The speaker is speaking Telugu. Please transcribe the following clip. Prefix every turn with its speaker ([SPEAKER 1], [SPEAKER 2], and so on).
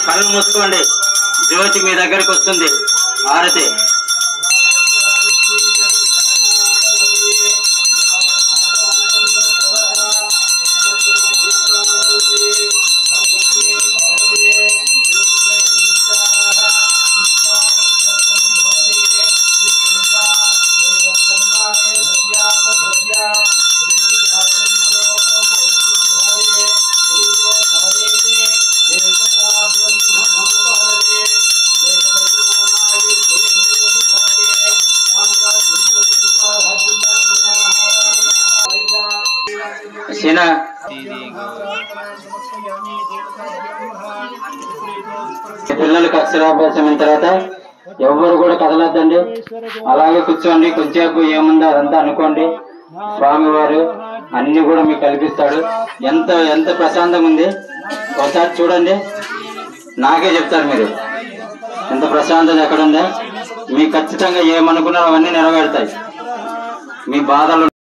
[SPEAKER 1] కళ్ళు మూసుకోండి. జ్యోతి మీ దగ్గరికి వస్తుంది. హారతి. పిల్లలకి అక్షరాభ్యాసం అయిన తర్వాత ఎవరు కూడా కదలొద్దండి. అలాగే కూర్చోండి. కొంచెంసేపు ఏముందో అదంతా అనుకోండి. స్వామివారు అన్ని కూడా మీకు కల్పిస్తాడు. ఎంత ఎంత ప్రశాంతంగా ఉంది ఒకసారి చూడండి. నాకే చెప్తారు మీరు ఎంత ప్రశాంతత ఎక్కడుందో. మీకు ఖచ్చితంగా ఏమనుకున్నారో అవన్నీ నెరవేరుతాయి. మీ బాధలు